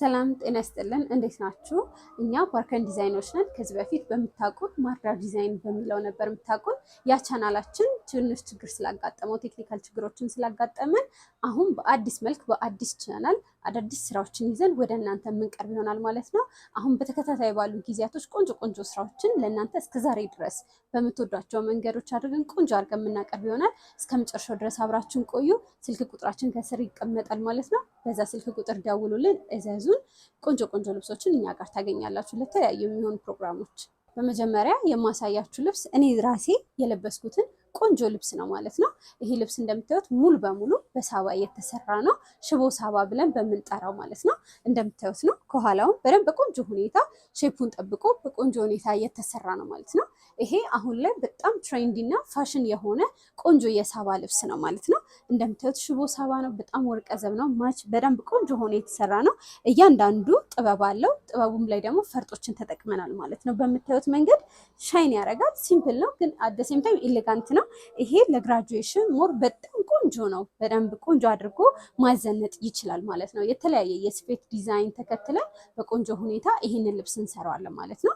ሰላም ጤና ይስጥልን እንዴት ናችሁ? እኛ ፓርከን ዲዛይኖች ነን። ከዚህ በፊት በምታውቁት ማርዳር ዲዛይን በሚለው ነበር የምታውቁት። ያ ቻናላችን ትንሽ ችግር ስላጋጠመው ቴክኒካል ችግሮችን ስላጋጠመን አሁን በአዲስ መልክ በአዲስ ቻናል አዳዲስ ስራዎችን ይዘን ወደ እናንተ የምንቀርብ ይሆናል ማለት ነው። አሁን በተከታታይ ባሉ ጊዜያቶች ቆንጆ ቆንጆ ስራዎችን ለእናንተ እስከዛሬ ድረስ በምትወዷቸው መንገዶች አድርገን ቆንጆ አድርገን የምናቀርብ ይሆናል። እስከ መጨረሻው ድረስ አብራችሁን ቆዩ። ስልክ ቁጥራችን ከስር ይቀመጣል ማለት ነው። በዛ ስልክ ቁጥር ደውሉልን፣ እዘዙን። ቆንጆ ቆንጆ ልብሶችን እኛ ጋር ታገኛላችሁ ለተለያዩ የሚሆኑ ፕሮግራሞች። በመጀመሪያ የማሳያችሁ ልብስ እኔ ራሴ የለበስኩትን ቆንጆ ልብስ ነው ማለት ነው። ይሄ ልብስ እንደምታዩት ሙሉ በሙሉ በሳባ የተሰራ ነው። ሽቦ ሳባ ብለን በምንጠራው ማለት ነው። እንደምታዩት ነው። ከኋላውም በደንብ በቆንጆ ሁኔታ ሼፑን ጠብቆ በቆንጆ ሁኔታ የተሰራ ነው ማለት ነው። ይሄ አሁን ላይ በጣም ትሬንዲ እና ፋሽን የሆነ ቆንጆ የሳባ ልብስ ነው ማለት ነው። እንደምታዩት ሽቦ ሳባ ነው። በጣም ወርቀ ዘብ ነው። ማች በደንብ ቆንጆ ሆኖ የተሰራ ነው። እያንዳንዱ ጥበብ አለው። ጥበቡም ላይ ደግሞ ፈርጦችን ተጠቅመናል ማለት ነው። በምታዩት መንገድ ሻይን ያደርጋል። ሲምፕል ነው ግን አደሴም ታይም ኤሌጋንት ነው። ይሄ ለግራጁዌሽን ሞር በጣም ቆንጆ ነው። በደንብ ቆንጆ አድርጎ ማዘነጥ ይችላል ማለት ነው። የተለያየ የስፌት ዲዛይን ተከትለን በቆንጆ ሁኔታ ይሄንን ልብስ እንሰራዋለን ማለት ነው።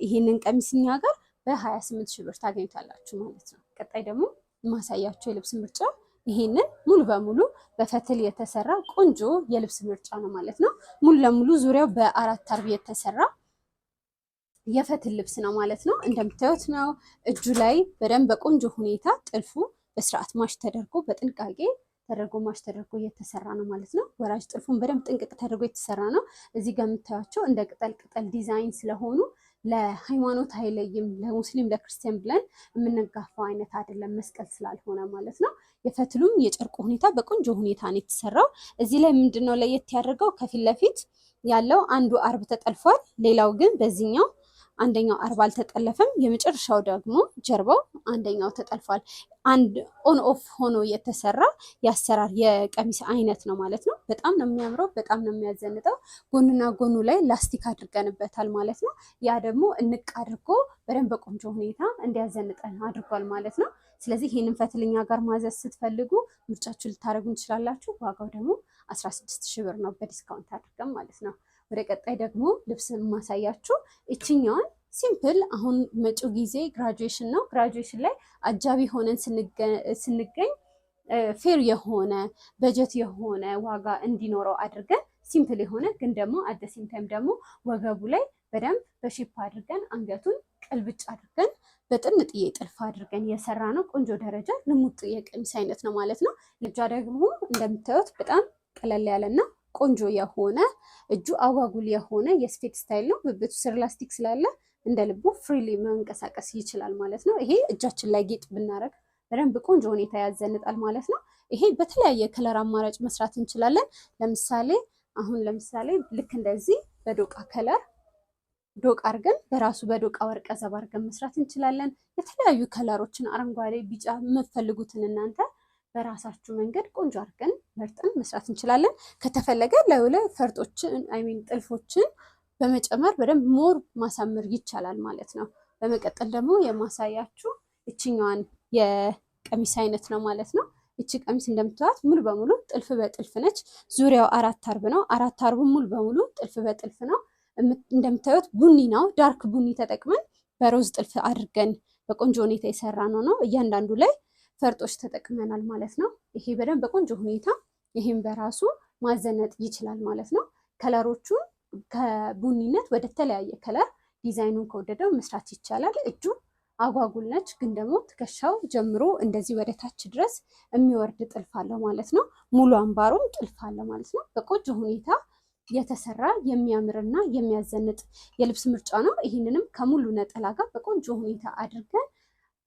ይሄንን ቀሚስ እኛ ጋር በ28 ሺህ ብር ታገኙታላችሁ ማለት ነው። ቀጣይ ደግሞ ማሳያችሁ የልብስ ምርጫ ይሄንን ሙሉ በሙሉ በፈትል የተሰራ ቆንጆ የልብስ ምርጫ ነው ማለት ነው። ሙሉ ለሙሉ ዙሪያው በአራት አርብ የተሰራ የፈትል ልብስ ነው ማለት ነው። እንደምታዩት ነው። እጁ ላይ በደንብ በቆንጆ ሁኔታ ጥልፉ በስርዓት ማሽ ተደርጎ በጥንቃቄ ተደርጎ ማሽ ተደርጎ እየተሰራ ነው ማለት ነው። ወራጅ ጥልፉን በደንብ ጥንቅቅ ተደርጎ የተሰራ ነው። እዚህ ጋር የምታዩቸው እንደ ቅጠል ቅጠል ዲዛይን ስለሆኑ ለሃይማኖት አይለይም። ለሙስሊም ለክርስቲያን ብለን የምንጋፋው አይነት አይደለም፣ መስቀል ስላልሆነ ማለት ነው። የፈትሉም የጨርቁ ሁኔታ በቆንጆ ሁኔታ ነው የተሰራው። እዚህ ላይ ምንድነው ለየት ያደርገው? ከፊት ለፊት ያለው አንዱ አርብ ተጠልፏል። ሌላው ግን በዚህኛው አንደኛው አርብ አልተጠለፈም። የመጨረሻው ደግሞ ጀርባው አንደኛው ተጠልፏል። አንድ ኦን ኦፍ ሆኖ የተሰራ የአሰራር የቀሚስ አይነት ነው ማለት ነው። በጣም ነው የሚያምረው፣ በጣም ነው የሚያዘንጠው። ጎንና ጎኑ ላይ ላስቲክ አድርገንበታል ማለት ነው። ያ ደግሞ እንቅ አድርጎ በደንብ በቆንጆ ሁኔታ እንዲያዘንጠን አድርጓል ማለት ነው። ስለዚህ ይህንን ፈትልኛ ጋር ማዘዝ ስትፈልጉ ምርጫችሁ ልታደርጉ እንችላላችሁ። ዋጋው ደግሞ 16 ሺህ ብር ነው በዲስካውንት አድርገን ማለት ነው። ወደ ቀጣይ ደግሞ ልብስ ማሳያችሁ እችኛዋን ሲምፕል። አሁን መጪው ጊዜ ግራጁዌሽን ነው። ግራጁዌሽን ላይ አጃቢ ሆነን ስንገኝ ፌር የሆነ በጀት የሆነ ዋጋ እንዲኖረው አድርገን ሲምፕል የሆነ ግን ደግሞ አደሴም ታይም ደግሞ ወገቡ ላይ በደንብ በሼፕ አድርገን አንገቱን ቅልብጭ አድርገን በጥንጥዬ ጥልፍ አድርገን የሰራ ነው። ቆንጆ ደረጃ ልሙጥ የቀሚስ አይነት ነው ማለት ነው። ልጇ ደግሞ እንደምታዩት በጣም ቀለል ያለና ቆንጆ የሆነ እጁ አጓጉል የሆነ የስፌት ስታይል ነው። ብብቱ ስር ላስቲክ ስላለ እንደ ልቡ ፍሪሊ መንቀሳቀስ ይችላል ማለት ነው። ይሄ እጃችን ላይ ጌጥ ብናረግ በደንብ ቆንጆ ሁኔታ ያዘንጣል ማለት ነው። ይሄ በተለያየ ከለር አማራጭ መስራት እንችላለን። ለምሳሌ ልክ እንደዚህ በዶቃ ከለር ዶቃ አድርገን በራሱ በዶቃ ወርቀ ዘብ አድርገን መስራት እንችላለን። የተለያዩ ከለሮችን አረንጓዴ፣ ቢጫ የምትፈልጉትን እናንተ በራሳችሁ መንገድ ቆንጆ አድርገን መርጠን መስራት እንችላለን። ከተፈለገ ላዩ ላይ ፈርጦችን ጥልፎችን በመጨመር በደንብ ሞር ማሳመር ይቻላል ማለት ነው። በመቀጠል ደግሞ የማሳያችሁ እችኛዋን የቀሚስ አይነት ነው ማለት ነው። እቺ ቀሚስ እንደምታዩት ሙሉ በሙሉ ጥልፍ በጥልፍ ነች። ዙሪያው አራት አርብ ነው። አራት አርቡ ሙሉ በሙሉ ጥልፍ በጥልፍ ነው። እንደምታዩት ቡኒ ነው። ዳርክ ቡኒ ተጠቅመን በሮዝ ጥልፍ አድርገን በቆንጆ ሁኔታ የሰራ ነው። እያንዳንዱ ላይ ፈርጦች ተጠቅመናል ማለት ነው። ይሄ በደንብ በቆንጆ ሁኔታ ይሄን በራሱ ማዘነጥ ይችላል ማለት ነው። ከለሮቹን ከቡኒነት ወደ ተለያየ ከለር ዲዛይኑን ከወደደው መስራት ይቻላል። እጁ አጓጉል ነች፣ ግን ደግሞ ትከሻው ጀምሮ እንደዚህ ወደ ታች ድረስ የሚወርድ ጥልፍ አለው ማለት ነው። ሙሉ አምባሩም ጥልፍ አለ ማለት ነው። በቆንጆ ሁኔታ የተሰራ የሚያምርና የሚያዘንጥ የልብስ ምርጫ ነው። ይህንንም ከሙሉ ነጠላ ጋር በቆንጆ ሁኔታ አድርገን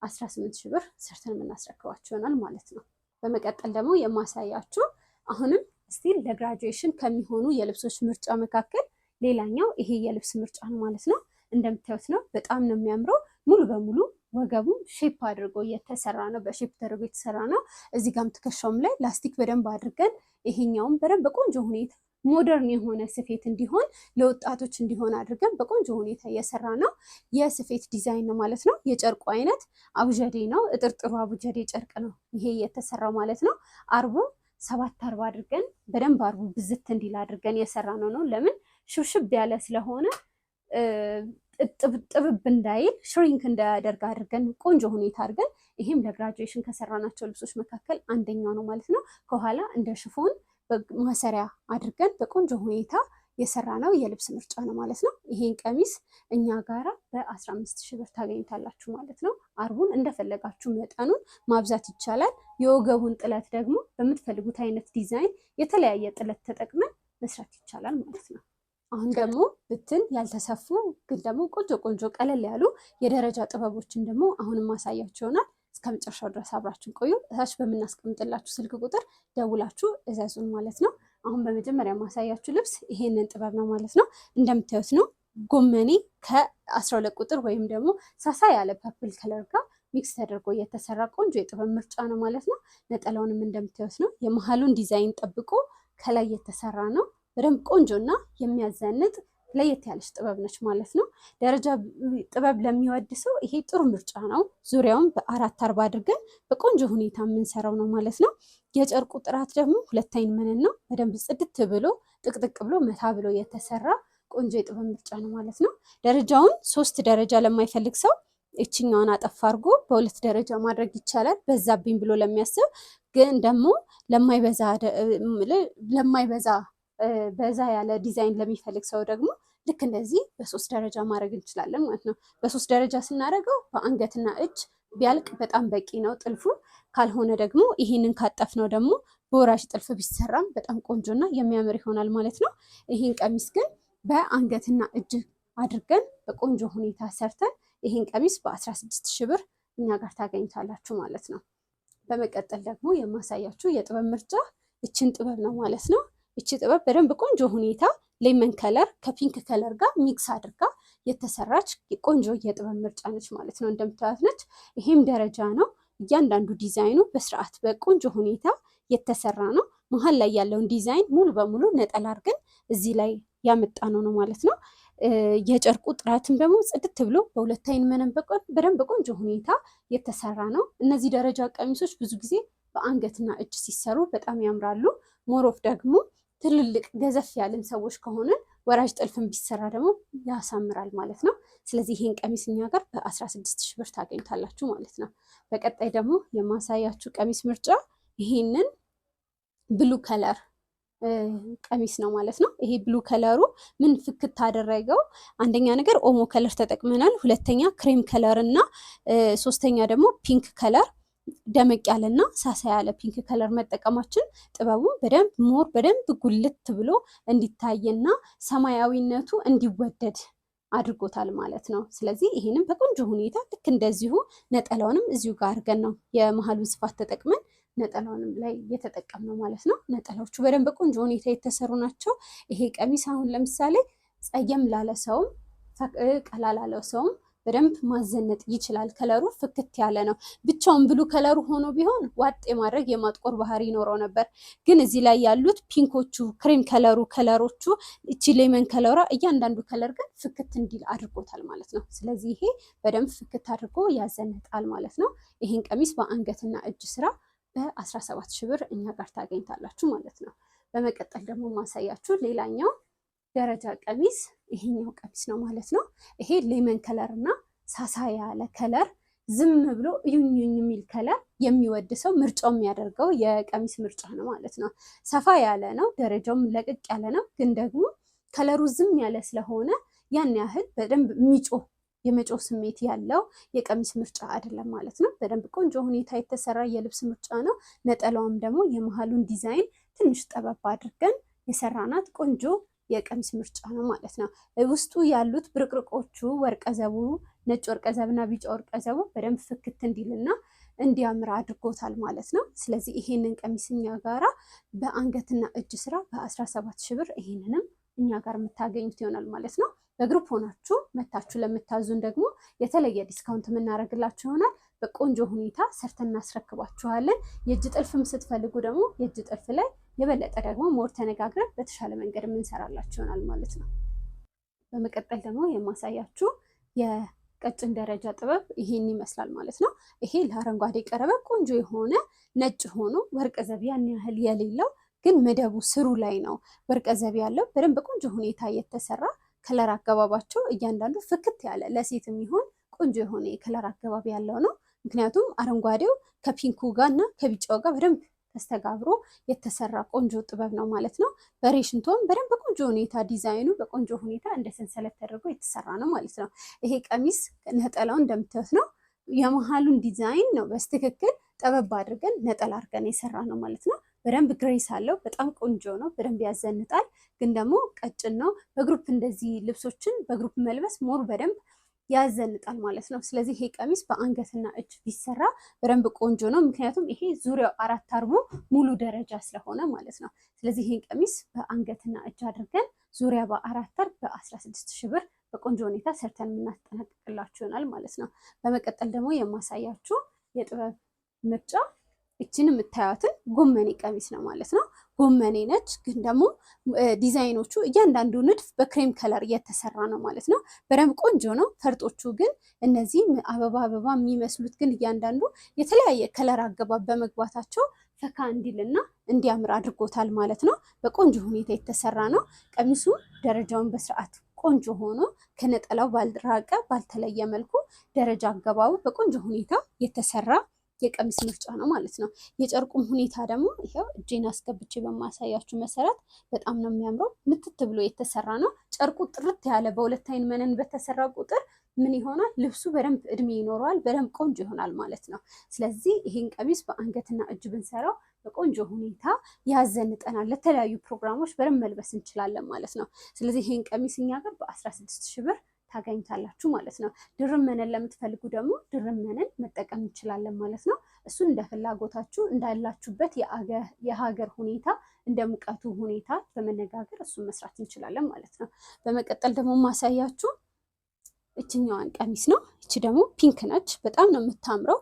18 ሺህ ብር ሰርተን የምናስረክባችሁ ይሆናል ማለት ነው። በመቀጠል ደግሞ የማሳያችሁ አሁንም ስቲል ለግራጁዌሽን ከሚሆኑ የልብሶች ምርጫ መካከል ሌላኛው ይሄ የልብስ ምርጫ ነው ማለት ነው። እንደምታዩት ነው። በጣም ነው የሚያምረው። ሙሉ በሙሉ ወገቡም ሼፕ አድርጎ የተሰራ ነው። በሼፕ ተደርጎ የተሰራ ነው። እዚህ ጋም ትከሻውም ላይ ላስቲክ በደንብ አድርገን ይሄኛውም በደንብ በቆንጆ ሁኔታ ሞደርን የሆነ ስፌት እንዲሆን ለወጣቶች እንዲሆን አድርገን በቆንጆ ሁኔታ የሰራ ነው የስፌት ዲዛይን ነው ማለት ነው። የጨርቁ አይነት አቡጀዴ ነው። እጥርጥሩ አቡጀዴ ጨርቅ ነው ይሄ የተሰራው ማለት ነው። አርቡ 740 አድርገን በደንብ አርቡ ብዝት እንዲል አድርገን የሰራነው ነው። ለምን ሽብሽብ ያለ ስለሆነ ጥብብ እንዳይል ሽሪንክ እንዳያደርግ አድርገን ቆንጆ ሁኔታ አድርገን ይሄም ለግራጁዌሽን ከሰራናቸው ልብሶች መካከል አንደኛው ነው ማለት ነው። ከኋላ እንደ ሽፎን ማሰሪያ አድርገን በቆንጆ ሁኔታ የሰራ ነው የልብስ ምርጫ ነው ማለት ነው። ይሄን ቀሚስ እኛ ጋራ በ15,000 ብር ታገኙታላችሁ ማለት ነው። አርቡን እንደፈለጋችሁ መጠኑን ማብዛት ይቻላል። የወገቡን ጥለት ደግሞ በምትፈልጉት አይነት ዲዛይን የተለያየ ጥለት ተጠቅመን መስራት ይቻላል ማለት ነው። አሁን ደግሞ ብትን ያልተሰፉ ግን ደግሞ ቆንጆ ቆንጆ ቀለል ያሉ የደረጃ ጥበቦችን ደግሞ አሁንም ማሳያችሁ ይሆናል። እስከ መጨረሻው ድረስ አብራችሁን ቆዩ። እታች በምናስቀምጥላችሁ ስልክ ቁጥር ደውላችሁ እዘዙን ማለት ነው። አሁን በመጀመሪያ ማሳያችሁ ልብስ ይሄንን ጥበብ ነው ማለት ነው። እንደምታዩት ነው ጎመኔ ከ12 ቁጥር ወይም ደግሞ ሳሳ ያለ ፐርፕል ከለር ጋር ሚክስ ተደርጎ የተሰራ ቆንጆ የጥበብ ምርጫ ነው ማለት ነው። ነጠላውንም እንደምታዩት ነው የመሀሉን ዲዛይን ጠብቆ ከላይ የተሰራ ነው። በደንብ ቆንጆና የሚያዘንጥ ለየት ያለች ጥበብ ነች ማለት ነው። ደረጃ ጥበብ ለሚወድ ሰው ይሄ ጥሩ ምርጫ ነው። ዙሪያውን በ440 አድርገን በቆንጆ ሁኔታ የምንሰራው ነው ማለት ነው። የጨርቁ ጥራት ደግሞ 2 አይን መነን ነው። በደንብ ጽድት ብሎ ጥቅጥቅ ብሎ መታ ብሎ የተሰራ ቆንጆ የጥበብ ምርጫ ነው ማለት ነው። ደረጃውን 3 ደረጃ ለማይፈልግ ሰው እችኛዋን አጠፍ አድርጎ በ2 ደረጃ ማድረግ ይቻላል። በዛብኝ ብሎ ለሚያስብ ግን ደግሞ ለማይበዛ በዛ ያለ ዲዛይን ለሚፈልግ ሰው ደግሞ ልክ እንደዚህ በ3 ደረጃ ማድረግ እንችላለን ማለት ነው። በ3 ደረጃ ስናደርገው በአንገትና እጅ ቢያልቅ በጣም በቂ ነው ጥልፉ። ካልሆነ ደግሞ ይህንን ካጠፍ ነው ደግሞ በወራሽ ጥልፍ ቢሰራም በጣም ቆንጆና የሚያምር ይሆናል ማለት ነው። ይህን ቀሚስ ግን በአንገትና እጅ አድርገን በቆንጆ ሁኔታ ሰርተን ይህን ቀሚስ በ16,000 ብር እኛ ጋር ታገኝታላችሁ ማለት ነው። በመቀጠል ደግሞ የማሳያችሁ የጥበብ ምርጫ እችን ጥበብ ነው ማለት ነው። እቺ ጥበብ በደንብ ቆንጆ ሁኔታ ሌመን ከለር ከፒንክ ከለር ጋር ሚክስ አድርጋ የተሰራች ቆንጆ የጥበብ ምርጫ ነች ማለት ነው። እንደምታዩት ነች። ይሄም ደረጃ ነው። እያንዳንዱ ዲዛይኑ በስርዓት በቆንጆ ሁኔታ የተሰራ ነው። መሀል ላይ ያለውን ዲዛይን ሙሉ በሙሉ ነጠላ አድርገን እዚህ ላይ ያመጣነው ነው ማለት ነው። የጨርቁ ጥራትም ደግሞ ጽድት ብሎ በ2 አይን መነን በደንብ ቆንጆ ሁኔታ የተሰራ ነው። እነዚህ ደረጃ ቀሚሶች ብዙ ጊዜ በአንገትና እጅ ሲሰሩ በጣም ያምራሉ። ሞሮፍ ደግሞ ትልልቅ ገዘፍ ያለን ሰዎች ከሆነ ወራጅ ጥልፍን ቢሰራ ደግሞ ያሳምራል ማለት ነው። ስለዚህ ይሄን ቀሚስ እኛ ጋር በ16,000 ብር ታገኙታላችሁ ማለት ነው። በቀጣይ ደግሞ የማሳያችሁ ቀሚስ ምርጫ ይሄንን ብሉ ከለር ቀሚስ ነው ማለት ነው። ይሄ ብሉ ከለሩ ምን ፍክት አደረገው? አንደኛ ነገር ኦሞ ከለር ተጠቅመናል። ሁለተኛ ክሬም ከለር እና ሶስተኛ ደግሞ ፒንክ ከለር ደመቅ ያለና ሳሳ ያለ ፒንክ ከለር መጠቀማችን ጥበቡን በደንብ ጉልት ብሎ እንዲታይና ሰማያዊነቱ እንዲወደድ አድርጎታል ማለት ነው። ስለዚህ ይሄንን በቆንጆ ሁኔታ ልክ እንደዚሁ ነጠላውንም እዚሁ ጋር አድርገን ነው የመሀሉን ስፋት ተጠቅመን ነጠላውንም ላይ የተጠቀምነው ማለት ነው። ነጠላዎቹ በደንብ ቆንጆ ሁኔታ የተሰሩ ናቸው። ይሄ ቀሚስ አሁን ለምሳሌ ጸየም ላለ ሰውም ቀላ ላለው ሰውም በደንብ ማዘነጥ ይችላል። ከለሩ ፍክት ያለ ነው። ብቻውን ብሉ ከለሩ ሆኖ ቢሆን ዋጥ የማድረግ የማጥቆር ባህሪ ይኖረው ነበር። ግን እዚህ ላይ ያሉት ፒንኮቹ፣ ክሬም ከለሮቹ፣ እቺ ሌመን ከለሯ እያንዳንዱ ከለር ግን ፍክት እንዲል አድርጎታል ማለት ነው። ስለዚህ ይሄ በደንብ ፍክት አድርጎ ያዘነጣል ማለት ነው። ይሄን ቀሚስ በአንገትና እጅ ስራ በ17,000 ብር እኛ ጋር ታገኝታላችሁ ማለት ነው። በመቀጠል ደግሞ ማሳያችሁ ሌላኛው ደረጃ ቀሚስ ይሄኛው ቀሚስ ነው ማለት ነው። ይሄ ሌመን ከለር እና ሳሳ ያለ ከለር ዝም ብሎ እዩኝኝ የሚል ከለር የሚወድ ሰው ምርጫው የሚያደርገው የቀሚስ ምርጫ ነው ማለት ነው። ሰፋ ያለ ነው፣ ደረጃውም ለቅቅ ያለ ነው። ግን ደግሞ ከለሩ ዝም ያለ ስለሆነ ያን ያህል በደንብ የመጮህ ስሜት ያለው የቀሚስ ምርጫ አይደለም ማለት ነው። በደንብ ቆንጆ ሁኔታ የተሰራ የልብስ ምርጫ ነው። ነጠላውም ደግሞ የመሀሉን ዲዛይን ትንሽ ጠበብ አድርገን የሰራናት ቆንጆ የቀሚስ ምርጫ ነው ማለት ነው። ውስጡ ያሉት ብርቅርቆቹ ወርቀዘቡ፣ ነጭ ወርቀዘብና ቢጫ ወርቀዘቡ በደንብ ፍክት እንዲልና እንዲያምር አድርጎታል ማለት ነው። ስለዚህ ይሄንን ቀሚስ እኛ ጋራ በአንገትና እጅ ስራ በ17,000 ብር ይሄንንም እኛ ጋር የምታገኙት ይሆናል ማለት ነው። በግሩፕ ሆናችሁ መታችሁ ለምታዙን ደግሞ የተለየ ዲስካውንት የምናደርግላችሁ ይሆናል። በቆንጆ ሁኔታ ሰርተን እናስረክባችኋለን። የእጅ ጥልፍም ስትፈልጉ ደግሞ የእጅ ጥልፍ ላይ የበለጠ ደግሞ ሞር ተነጋግረን በተሻለ መንገድ የምንሰራላችሁ ይሆናል ማለት ነው። በመቀጠል ደግሞ የማሳያችሁ ቀጭን ደረጃ ጥበብ ይሄን ይመስላል ማለት ነው። ይሄ ለአረንጓዴ ቀረበ ቆንጆ የሆነ ነጭ ሆኖ ወርቀ ዘብ ያን ያህል የሌለው ግን መደቡ ስሩ ላይ ነው ወርቀ ዘብ ያለው በደንብ ቆንጆ ሁኔታ የተሰራ ከለር አገባባቸው እያንዳንዱ ፍክት ያለ ለሴት የሚሆን ቆንጆ የሆነ የከለር አገባብ ያለው ነው። ምክንያቱም አረንጓዴው ከፒንኩ ጋር እና ከቢጫው ጋር በደንብ ተስተጋብሮ የተሰራ ቆንጆ ጥበብ ነው ማለት ነው። በሬሽንቶም በደንብ በቆንጆ ሁኔታ ዲዛይኑ በቆንጆ ሁኔታ እንደ ሰንሰለት ተደርጎ የተሰራ ነው ማለት ነው። ይሄ ቀሚስ ነጠላው እንደምታዩት ነው። የመሀሉን ዲዛይን ነው በስትክክል ጠበብ አድርገን ነጠላ አድርገን የሰራ ነው ማለት ነው። በደንብ ግሬስ አለው። በጣም ቆንጆ ነው። በደንብ ያዘንጣል። ግን ደግሞ ቀጭን ነው። በግሩፕ እንደዚህ ልብሶችን በግሩፕ መልበስ ሞር በደንብ ያዘንጣል ማለት ነው። ስለዚህ ይሄ ቀሚስ በአንገትና እጅ ቢሰራ በደንብ ቆንጆ ነው። ምክንያቱም ይሄ ዙሪያው 4 አርቡ ሙሉ ደረጃ ስለሆነ ማለት ነው። ስለዚህ ይሄን ቀሚስ በአንገትና እጅ አድርገን ዙሪያ በ4 አርብ በ16 ሺህ ብር በቆንጆ ሁኔታ ሰርተን የምናስጠናቅቅላችሁ ይሆናል ማለት ነው። በመቀጠል ደግሞ የማሳያችሁ የጥበብ ምርጫ እችን የምታዩትን ጎመኔ ቀሚስ ነው ማለት ነው። ጎመኔ ነች፣ ግን ደግሞ ዲዛይኖቹ እያንዳንዱ ንድፍ በክሬም ከለር እየተሰራ ነው ማለት ነው። በደንብ ቆንጆ ነው። ፈርጦቹ ግን እነዚህ አበባ የሚመስሉት ግን እያንዳንዱ የተለያየ ከለር አገባብ በመግባታቸው ፈካ እንዲልና እንዲያምር አድርጎታል ማለት ነው። በቆንጆ ሁኔታ የተሰራ ነው። ቀሚሱ ደረጃውን በስርዓት ቆንጆ ሆኖ ከነጠላው ባልራቀ ባልተለየ መልኩ ደረጃ አገባቡ በቆንጆ ሁኔታ የተሰራ የቀሚስ ምርጫ ነው ማለት ነው። የጨርቁም ሁኔታ ደግሞ ይሄው እጄን አስገብቼ በማሳያችሁ መሰረት በጣም ነው የሚያምረው። ምትት ብሎ የተሰራ ነው። ጨርቁ ጥርት ያለ በሁለት አይን መነን በተሰራ ቁጥር ምን ይሆናል? ልብሱ በደንብ እድሜ ይኖረዋል፣ በደንብ ቆንጆ ይሆናል ማለት ነው። ስለዚህ ይሄን ቀሚስ በአንገትና እጅ ብንሰራው በቆንጆ ሁኔታ ያዘንጠናል። ለተለያዩ ፕሮግራሞች በደንብ መልበስ እንችላለን ማለት ነው። ስለዚህ ይሄን ቀሚስ እኛ ጋር በ16 ሺህ ብር ታገኝታላችሁ ማለት ነው። ድርብ መነን ለምትፈልጉ ደግሞ ድርብ መነን መጠቀም እንችላለን ማለት ነው። እሱን እንደ ፍላጎታችሁ እንዳላችሁበት የሀገር ሁኔታ እንደ ሙቀቱ ሁኔታ በመነጋገር እሱን መስራት እንችላለን ማለት ነው። በመቀጠል ደግሞ ማሳያችሁ እችኛዋን ቀሚስ ነው። እቺ ደግሞ ፒንክ ነች። በጣም ነው የምታምረው።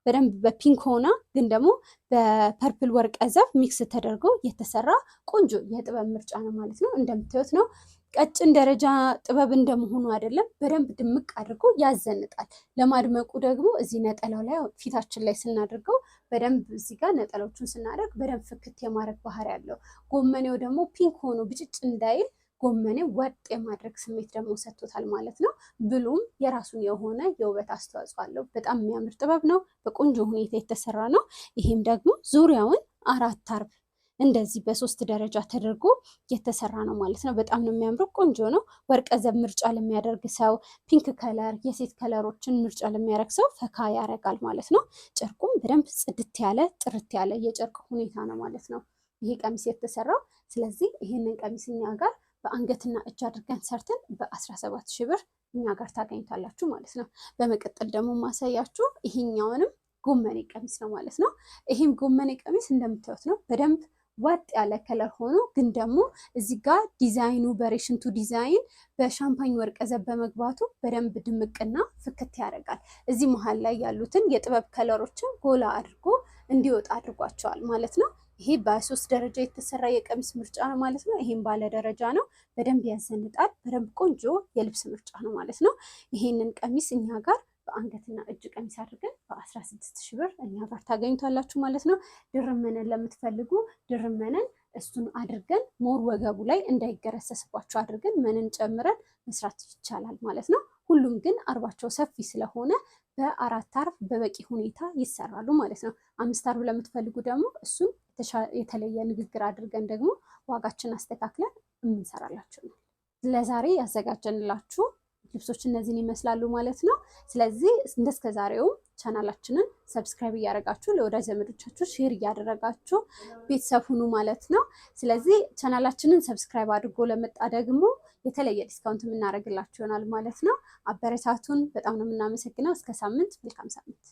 በደንብ በፒንክ ሆና ግን ደግሞ በፐርፕል ወርቀ ዘብ ሚክስ ተደርጎ የተሰራ ቆንጆ የጥበብ ምርጫ ነው ማለት ነው። እንደምታዩት ነው። ቀጭን ደረጃ ጥበብ እንደመሆኑ አይደለም፣ በደንብ ድምቅ አድርጎ ያዘንጣል። ለማድመቁ ደግሞ እዚህ ነጠላው ላይ ፊታችን ላይ ስናደርገው በደንብ እዚህ ጋር ነጠላዎቹን ስናደርግ በደንብ ፍክት የማድረግ ባህሪ ያለው፣ ጎመኔው ደግሞ ፒንክ ሆኖ ብጭጭ እንዳይል ጎመኔው ወጥ የማድረግ ስሜት ደግሞ ሰጥቶታል ማለት ነው። ብሉም የራሱን የሆነ የውበት አስተዋጽኦ አለው። በጣም የሚያምር ጥበብ ነው። በቆንጆ ሁኔታ የተሰራ ነው። ይሄም ደግሞ ዙሪያውን 4 አርብ እንደዚህ በ3 ደረጃ ተደርጎ የተሰራ ነው ማለት ነው። በጣም ነው የሚያምረው። ቆንጆ ነው። ወርቀ ዘብ ምርጫ ለሚያደርግ ሰው፣ ፒንክ ከለር የሴት ከለሮችን ምርጫ ለሚያደርግ ሰው ፈካ ያደርጋል ማለት ነው። ጨርቁም በደንብ ጽድት ያለ ጥርት ያለ የጨርቅ ሁኔታ ነው ማለት ነው ይሄ ቀሚስ የተሰራው። ስለዚህ ይህንን ቀሚስ እኛ ጋር በአንገትና እጅ አድርገን ሰርተን በ17 ሺህ ብር እኛ ጋር ታገኝታላችሁ ማለት ነው። በመቀጠል ደግሞ ማሳያችሁ ይሄኛውንም ጎመኔ ቀሚስ ነው ማለት ነው። ይሄም ጎመኔ ቀሚስ እንደምታዩት ነው። በደንብ ወጥ ያለ ከለር ሆኖ ግን ደግሞ እዚህ ጋር ዲዛይኑ በሬሽንቱ ዲዛይን በሻምፓኝ ወርቀ ዘብ በመግባቱ በደንብ ድምቅና ፍክት ያደርጋል። እዚህ መሀል ላይ ያሉትን የጥበብ ከለሮችን ጎላ አድርጎ እንዲወጣ አድርጓቸዋል ማለት ነው። ይሄ በ3 ደረጃ የተሰራ የቀሚስ ምርጫ ነው ማለት ነው። ይሄም ባለ ደረጃ ነው። በደንብ ያዘንጣል። በደንብ ቆንጆ የልብስ ምርጫ ነው ማለት ነው። ይሄንን ቀሚስ እኛ ጋር በአንገትና እጅ ቀሚስ አድርገን በ16 ሺህ ብር እኛ ጋር ታገኙታላችሁ ማለት ነው። ድርብ መነን ለምትፈልጉ ድርብ መነን እሱን አድርገን ሞር ወገቡ ላይ እንዳይገረሰስባቸው አድርገን መነን ጨምረን መስራት ይቻላል ማለት ነው። ሁሉም ግን አርባቸው ሰፊ ስለሆነ በ4 አርብ በበቂ ሁኔታ ይሰራሉ ማለት ነው። 5 አርብ ለምትፈልጉ ደግሞ እሱን የተለየ ንግግር አድርገን ደግሞ ዋጋችን አስተካክለን የምንሰራላችሁ ነው። ለዛሬ ያዘጋጀንላችሁ ልብሶች እነዚህን ይመስላሉ ማለት ነው። ስለዚህ እንደስከዛሬውም ቻናላችንን ሰብስክራይብ እያደረጋችሁ ለወዳጅ ዘመዶቻችሁ ሼር እያደረጋችሁ ቤተሰብ ሁኑ ማለት ነው። ስለዚህ ቻናላችንን ሰብስክራይብ አድርጎ ለመጣ ደግሞ የተለየ ዲስካውንት የምናደርግላችሁ ይሆናል ማለት ነው። አበረታቱን። በጣም ነው የምናመሰግነው። እስከ ሳምንት። መልካም ሳምንት።